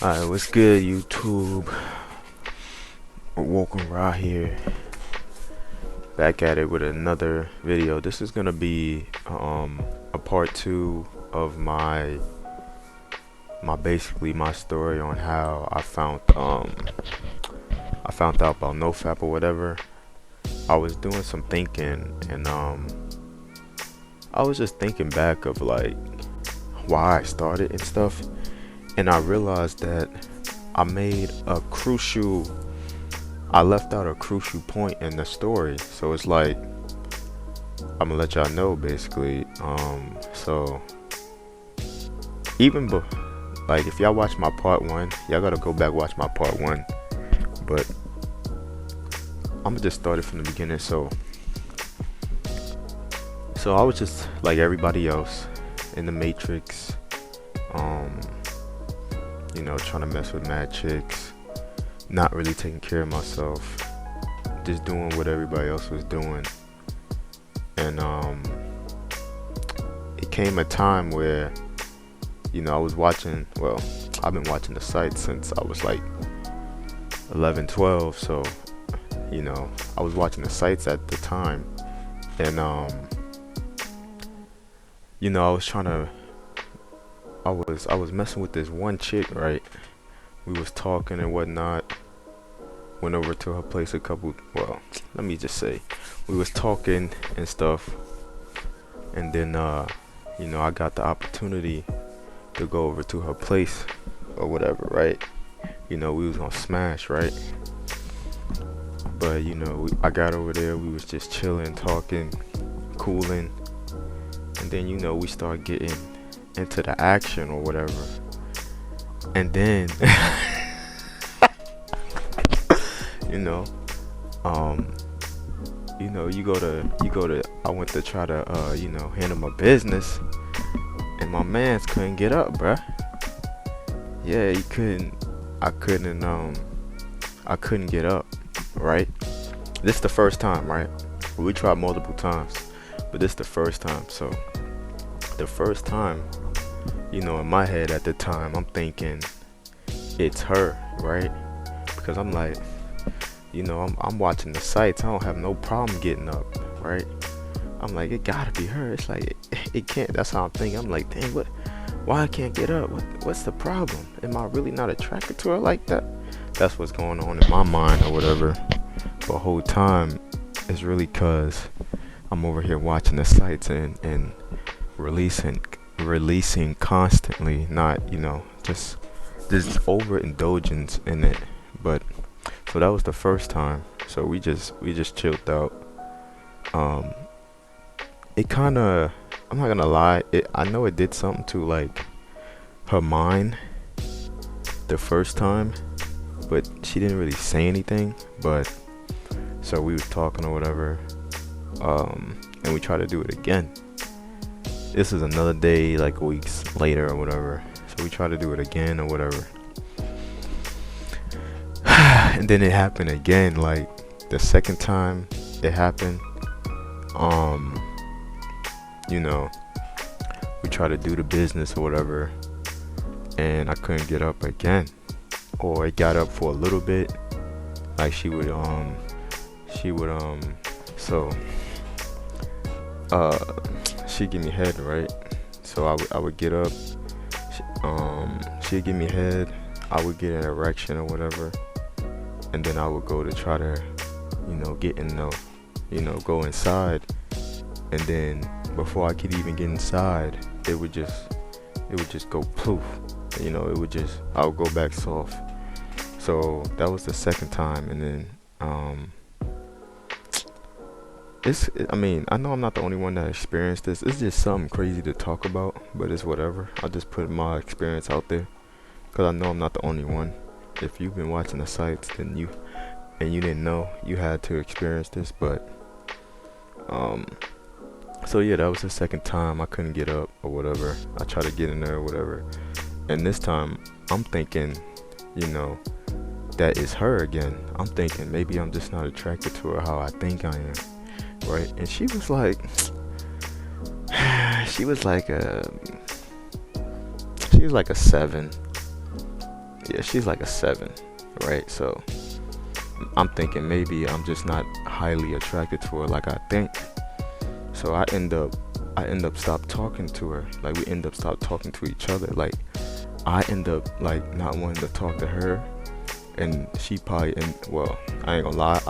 Alright, what's good, YouTube? Welcome right here, back at it with another video. This is gonna be a part 2 of my basically my story on how I found out about NoFap or whatever. I was doing some thinking, and I was just thinking back of like why I started and stuff, and I realized that I left out a crucial point in the story. So it's like, I'm gonna let y'all know basically. So even like if y'all watch my part 1, y'all gotta go back watch my part 1. But I'm gonna just start it from the beginning. So I was just like everybody else in the Matrix, trying to mess with mad chicks, not really taking care of myself, just doing what everybody else was doing. And it came a time where I was watching, well, I've been watching the site since I was like 11, 12. So I was watching the sites at the time, and I was messing with this one chick, right? We was talking and whatnot. Went over to her place let me just say, we was talking and stuff, and then I got the opportunity to go over to her place or whatever, right? We was gonna smash, right? But I got over there, we was just chilling, talking, cooling, and then we start getting into the action or whatever. And then I went to try to handle my business, and my mans couldn't get up, bruh. Yeah, he couldn't. I couldn't get up, right? This is the first time, right? We tried multiple times, but this is the first time. So the first time, in my head at the time, I'm thinking it's her, right? Because I'm like, I'm watching the sites, I don't have no problem getting up, right? I'm like, it gotta be her. It's like, it can't. That's how I'm thinking. I'm like, dang, why I can't get up? What's the problem? Am I really not attracted to her like that? That's what's going on in my mind or whatever. The whole time, it's really cause I'm over here watching the sites and releasing constantly, not just overindulgence in it. But so that was the first time. So we just chilled out. It kind of, I'm not gonna lie, I know it did something to like her mind the first time, but she didn't really say anything. But so we was talking or whatever, and we tried to do it again. This is another day, like weeks later or whatever. So we tried to do it again or whatever. And then it happened again, like the second time it happened. We tried to do the business or whatever, and I couldn't get up again. Or it got up for a little bit. Like she'd give me head, right? So I would get up, she'd give me head, I would get an erection or whatever, and then I would go to try to get in the go inside, and then before I could even get inside, it would just go poof. I would go back soft. So that was the second time. And then I know I'm not the only one that experienced this. It's just something crazy to talk about, but it's whatever. I just put my experience out there because I know I'm not the only one. If you've been watching the sites, then you didn't know, you had to experience this. But so yeah, that was the second time I couldn't get up or whatever. I tried to get in there or whatever, and this time I'm thinking that is her again. I'm thinking maybe I'm just not attracted to her how I think I am, right? And she was like a 7. Yeah, she's like a 7, right? So I'm thinking maybe I'm just not highly attracted to her like I think. So I end up stop talking to her. Like we end up stop talking to each other. Like I end up like not wanting to talk to her, and she probably, and well, I ain't gonna lie,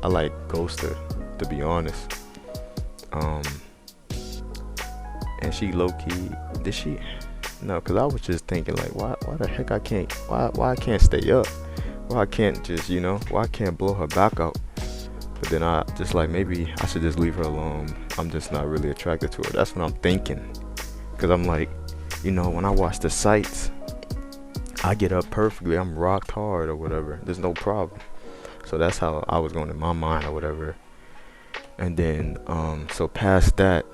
I like ghost her, to be honest. And she low key, did she? No, cause I was just thinking like, why the heck why I can't stay up? Why I can't just, why I can't blow her back out? But then I just like, maybe I should just leave her alone. I'm just not really attracted to her. That's what I'm thinking. Cause I'm like, when I watch the sights, I get up perfectly. I'm rocked hard or whatever. There's no problem. So that's how I was going in my mind or whatever. And then, so past that,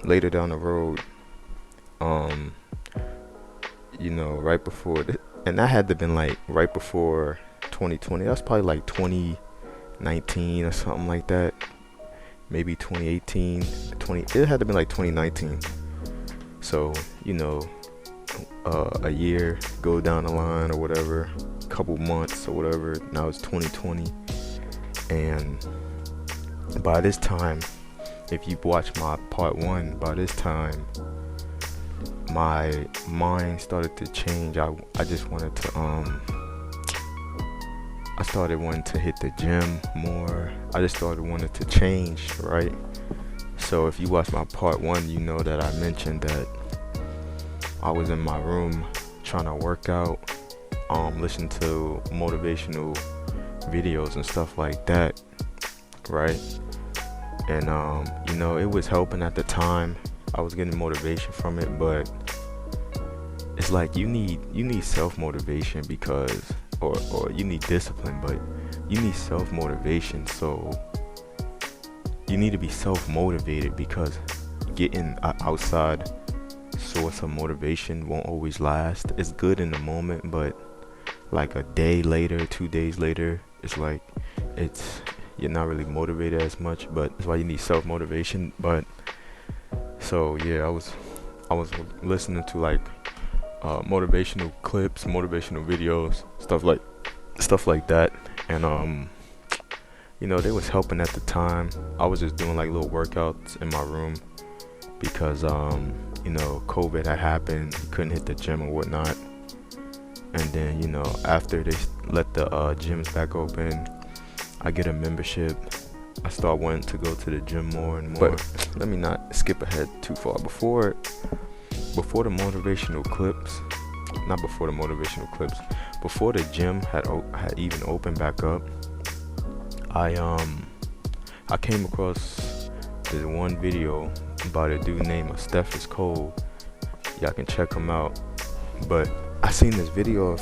later down the road, right before, and that had to been like right before 2020. That's probably like 2019 or something like that. Maybe 2018, it had to be like 2019. So, a year go down the line or whatever, couple months or whatever. Now it's 2020. And by this time, if you watch my part 1, by this time my mind started to change. I just wanted to I started wanting to hit the gym more. I just started wanting to change, right? So if you watch my part 1, you know that I mentioned that I was in my room trying to work out, listen to motivational videos and stuff like that, right? And it was helping at the time. I was getting motivation from it, but it's like you need self-motivation because or you need discipline, but you need self-motivation. So you need to be self-motivated, because getting an outside source of motivation won't always last. It's good in the moment, but like a day later, 2 days later, it's like you're not really motivated as much. But that's why you need self-motivation. But so yeah, I was listening to like motivational clips, motivational videos, stuff like that, and they was helping at the time. I was just doing like little workouts in my room because COVID had happened, you couldn't hit the gym and whatnot. And then after they let the gyms back open, I get a membership. I start wanting to go to the gym more and more. But let me not skip ahead too far. Before the motivational clips, not before the motivational clips, before the gym had even opened back up, I came across this one video about a dude named Steph is Cold. Y'all can check him out. But I seen this video of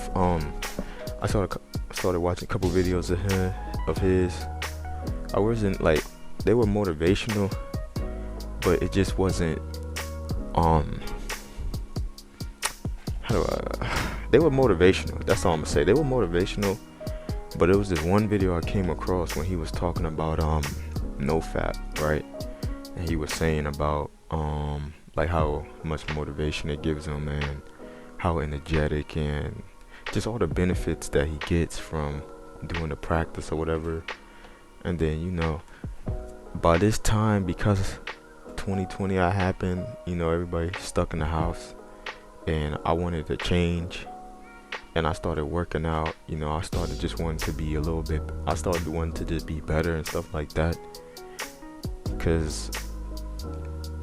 I started watching a couple videos of his. I wasn't like, they were motivational, but it just wasn't they were motivational. That's all I'm gonna say. They were motivational, but it was this one video I came across when he was talking about NoFap, right? And he was saying about like how much motivation it gives him and how energetic and just all the benefits that he gets from doing the practice or whatever. And then by this time, because 2020 happened, everybody stuck in the house, and I wanted to change, and I started working out. I started just wanting to be I started wanting to just be better and stuff like that. Because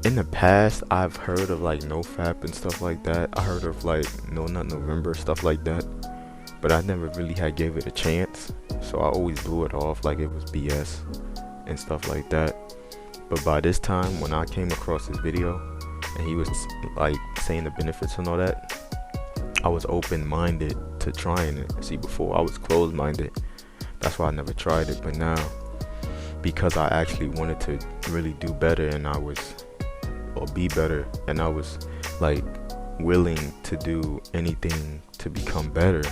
in the past, I've heard of like NoFap and stuff like that. I heard of like No Nut November, stuff like that, but I never really gave it a chance. So I always blew it off like it was BS and stuff like that. But by this time, when I came across this video and he was like saying the benefits and all that, I was open-minded to trying it. See, before I was closed-minded. That's why I never tried it. But now, because I actually wanted to really do better or be better, and I was like willing to do anything to become better,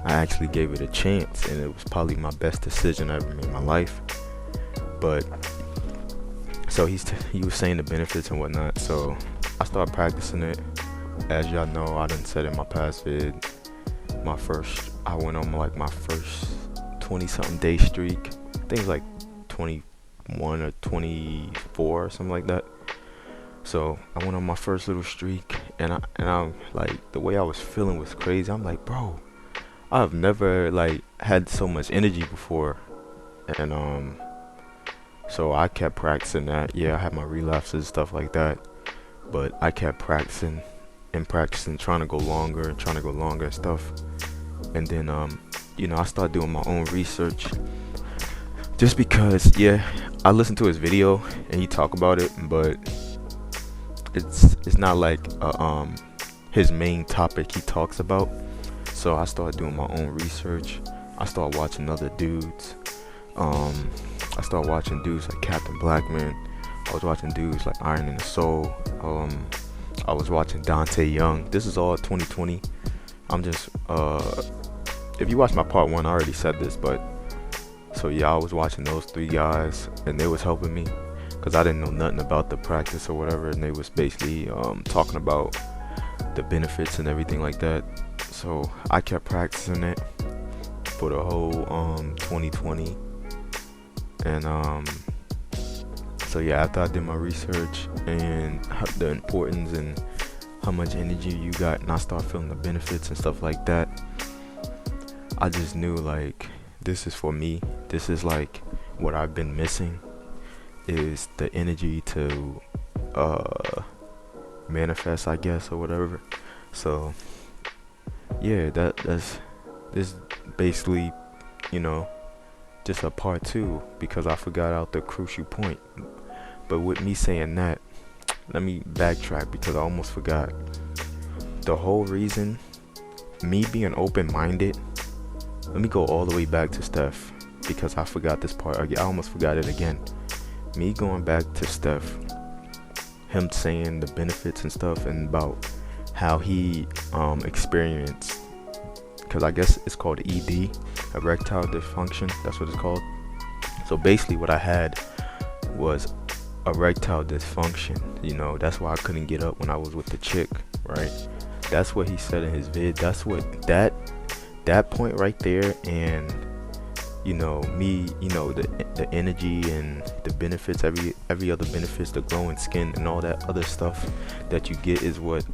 I actually gave it a chance, and it was probably my best decision I ever made in my life. But so he was saying the benefits and whatnot, so I started practicing it. As y'all know, I done said in my past vid, I went on like my first 20 something day streak. I think it was like 21 or 24 or something like that. So I went on my first little streak, and I'm like, the way I was feeling was crazy. I'm like, bro, I've never like had so much energy before. And so I kept practicing that. Yeah, I had my relapses and stuff like that, but I kept practicing and practicing, trying to go longer and trying to go longer and stuff. And then I started doing my own research, just because, yeah, I listened to his video and he talked about it, but it's not like his main topic he talks about. So I started doing my own research. I started watching other dudes. I started watching dudes like Captain Blackman. I was watching dudes like Iron in the Soul. I was watching Dante Young. This is all 2020. I'm just if you watch my part 1, I already said this, but so yeah, I was watching those 3 guys, and they was helping me because I didn't know nothing about the practice or whatever, and they was basically talking about the benefits and everything like that. So I kept practicing it for the whole 2020. And so yeah, after I did my research and the importance and how much energy you got, and I started feeling the benefits and stuff like that, I just knew like, this is for me. This is like what I've been missing, is the energy to manifest, I guess, or whatever. So yeah, that's this basically, just a part 2, because I forgot out the crucial point. But with me saying that, let me backtrack, because I almost forgot. The whole reason, me being open-minded, let me go all the way back to Steph, because I forgot this part. I almost forgot it again. Me going back to Steph, him saying the benefits and stuff, and about how he experienced, because I guess it's called ED, erectile dysfunction. That's what it's called. So basically what I had was erectile dysfunction. That's why I couldn't get up when I was with the chick, right? That's what he said in his vid. That's what that point right there, and me, the energy and the benefits, every other benefits, the glowing skin and all that other stuff that you get, is what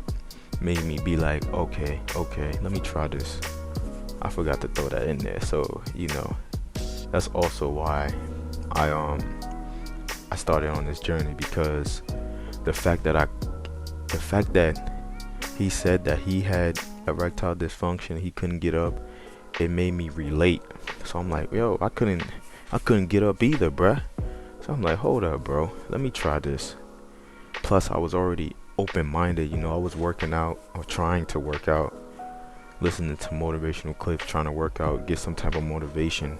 made me be like, okay, let me try this. I forgot to throw that in there. So that's also why I started on this journey, because the fact that he said that he had erectile dysfunction, he couldn't get up, it made me relate. So I'm like, yo, I couldn't get up either, bruh. So I'm like, hold up, bro, let me try this. Plus I was already open-minded. I was working out, or trying to work out, listening to motivational clips, trying to work out, get some type of motivation.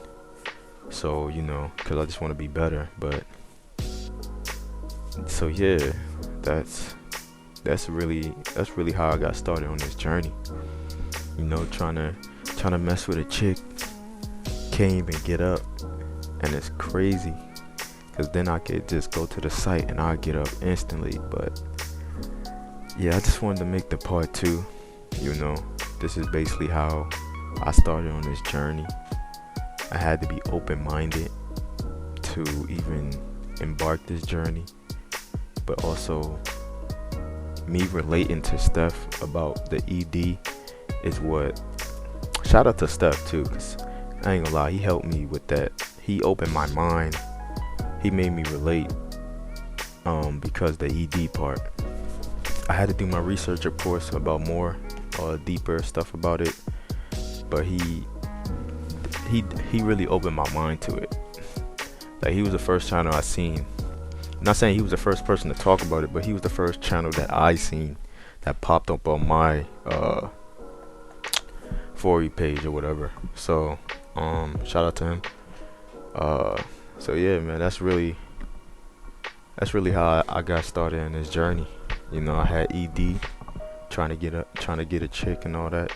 So because I just want to be better. But so yeah, that's really how I got started on this journey. Trying to mess with a chick, can't even get up, and it's crazy, because then I could just go to the site and I'll get up instantly. But yeah, I just wanted to make the part 2. This is basically how I started on this journey. I had to be open-minded to even embark this journey, but also me relating to Steph about the ED is what, shout out to Steph too, because I ain't gonna lie, he helped me with that. He opened my mind. He made me relate, because the ED part, I had to do my research, of course, about more deeper stuff about it, but he really opened my mind to it. Like, he was the first channel I seen. I'm not saying he was the first person to talk about it, but he was the first channel that I seen that popped up on my For You page or whatever. So shout out to him. So yeah, man, that's really how I got started in this journey. I had ED, trying to get a chick and all that,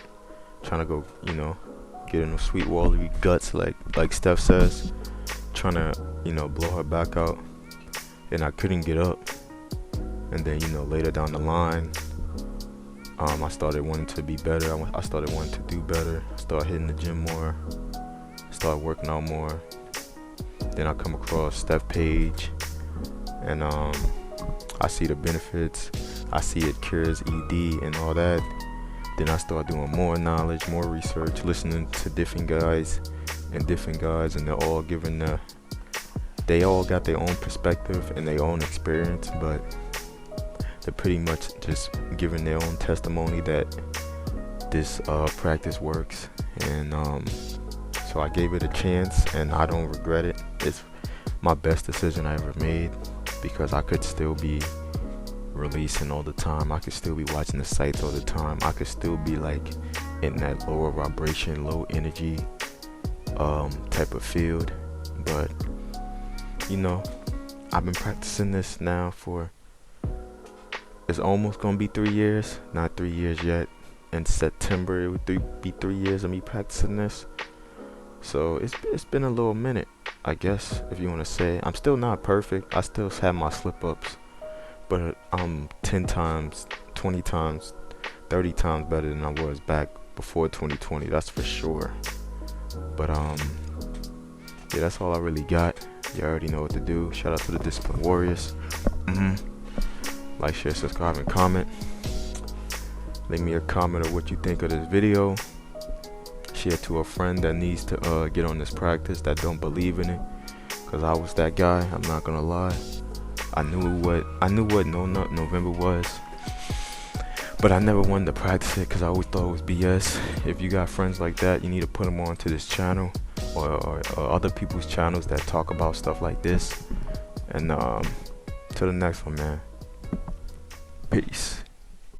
trying to go, get in those sweet watery guts, like Steph says, trying to, blow her back out, and I couldn't get up. And then, later down the line, I started wanting to be better. I started wanting to do better. I started hitting the gym more. Started working out more. Then I come across Steph Page, and I see the benefits. I see it cures ED and all that. Then I start doing more knowledge, more research, listening to different guys, and they're all they all got their own perspective and their own experience, but they're pretty much just giving their own testimony that this practice works. And so I gave it a chance, and I don't regret it. It's my best decision I ever made, because I could still be releasing all the time. I could still be watching the sites all the time. I could still be like in that lower vibration, low energy type of field. But you know, I've been practicing this now for, it's almost gonna be 3 years. Not 3 years yet. In September it would be 3 years of me practicing this. So it's been a little minute, I guess, if you want to say. I'm still not perfect. I still have my slip ups, but I'm 10 times, 20 times, 30 times better than I was back before 2020. That's for sure. But yeah, that's all I really got. You already know what to do. Shout out to the Discipline Warriors. Like, share, subscribe, and comment. Leave me a comment of what you think of this video. Share to a friend that needs to get on this practice, that don't believe in it, because I was that guy. I'm not gonna lie. I knew what No Nut November was, but I never wanted to practice it because I always thought it was BS. If you got friends like that, you need to put them onto this channel or other people's channels that talk about stuff like this. And to the next one, man. Peace.